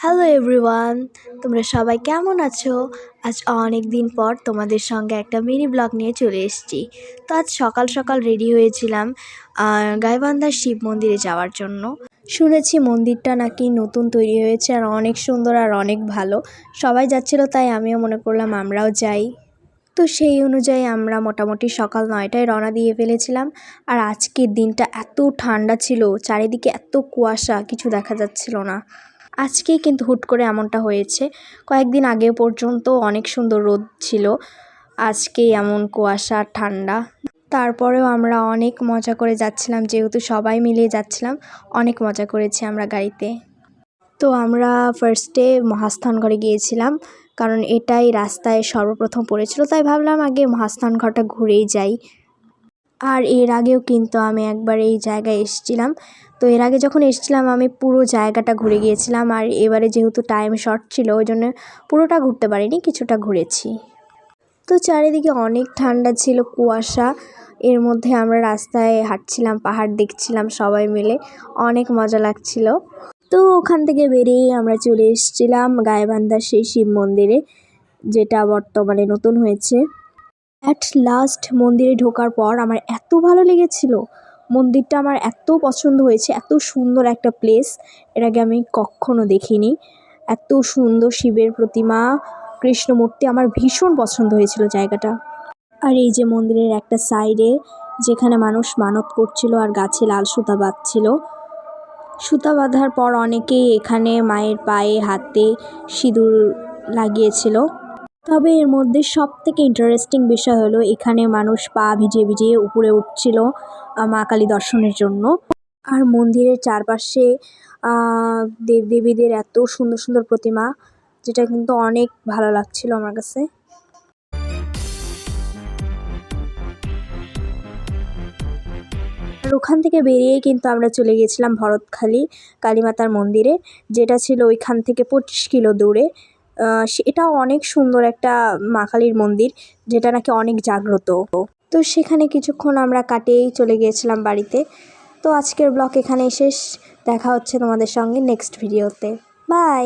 Hello everyone, তোমরা সবাই কেমন আছো? আজ অনেক দিন পর তোমাদের সঙ্গে একটা মিনি ব্লগ নিয়ে চলে এসেছি। তো আজ সকাল সকাল রেডি হয়েছিলাম গাইবান্ধার শিব মন্দিরে যাওয়ার জন্য। শুনেছি মন্দিরটা নাকি নতুন তৈরি হয়েছে আর অনেক সুন্দর আর অনেক ভালো। সবাই যাচ্ছিলো, তাই আমিও মনে করলাম আমরাও যাই। তো সেই অনুযায়ী আমরা মোটামুটি সকাল 9টায় রওনা দিয়ে ফেলেছিলাম। আর আজকের দিনটা এত ঠান্ডা ছিল, চারিদিকে এত কুয়াশা, কিছু দেখা যাচ্ছিল না। আজকেই কিন্তু হুট করে এমনটা হয়েছে। কয়েকদিন আগে পর্যন্ত অনেক সুন্দর রোদ ছিল, আজকেই এমন কুয়াশা ঠান্ডা। তারপরেও আমরা অনেক মজা করে যাচ্ছিলাম, যেহেতু সবাই মিলে যাচ্ছিলাম। অনেক মজা করেছি আমরা গাড়িতে। তো আমরা ফার্স্টে মহাস্থানগড়ে গিয়েছিলাম, কারণ এটাই রাস্তায় সর্বপ্রথম পড়েছিল, তাই ভাবলাম আগে মহাস্থানগড়টা ঘুরেই যাই। আর এর আগেও কিন্তু আমি একবার এই জায়গায় এসেছিলাম। তো এর আগে যখন এসেছিলাম আমি পুরো জায়গাটা ঘুরে গিয়েছিলাম, আর এবারে যেহেতু টাইম শর্ট ছিল ওই জন্য পুরোটা ঘুরতে পারিনি, কিছুটা ঘুরেছি। তো চারিদিকে অনেক ঠান্ডা ছিল, কুয়াশা, এর মধ্যে আমরা রাস্তায় হাঁটছিলাম, পাহাড় দেখছিলাম সবাই মিলে, অনেক মজা লাগছিল। তো ওখান থেকে বেরিয়ে আমরা চলে এসেছিলাম গাইবান্ধার সেই শিব মন্দিরে, যেটা বর্তমানে নতুন হয়েছে। অ্যাট লাস্ট মন্দিরে ঢোকার পর আমার এত ভালো লেগেছিল, মন্দিরটা আমার এত পছন্দ হয়েছে। এত সুন্দর একটা প্লেস, এর আগে আমি কখনো দেখিনি। এত সুন্দর শিবের প্রতিমা, কৃষ্ণমূর্তি, আমার ভীষণ পছন্দ হয়েছিল জায়গাটা। আর এই যে মন্দিরের একটা সাইডে যেখানে মানুষ মানত করছিল আর গাছে লাল সুতা বাঁধছিল, সুতা বাঁধার পর অনেকেই এখানে মায়ের পায়ে হাতে সিঁদুর লাগিয়েছিল। তবে এর মধ্যে সবথেকে ইন্টারেস্টিং বিষয় হলো এখানে মানুষ পা ভিজিয়ে ভিজিয়ে উপরে উঠছিল মা কালী দর্শনের জন্য। আর মন্দিরের চারপাশে দেবদেবীদের এত সুন্দর সুন্দর প্রতিমা, যেটা কিন্তু অনেক ভালো লাগছিল আমার কাছে। আর ওখান থেকে বেরিয়ে কিন্তু আমরা চলে গিয়েছিলাম ভরতখালী কালীমাতার মন্দিরে, যেটা ছিল ওইখান থেকে 25 কিলো দূরে। এটাও অনেক সুন্দর একটা মা কালীর মন্দির, যেটা নাকি অনেক জাগ্রত। তো সেখানে কিছুক্ষণ আমরা কাটিয়েই চলে গিয়েছিলাম বাড়িতে। তো আজকের ব্লগ এখানেই শেষ, দেখা হচ্ছে তোমাদের সঙ্গে নেক্সট ভিডিওতে। বাই।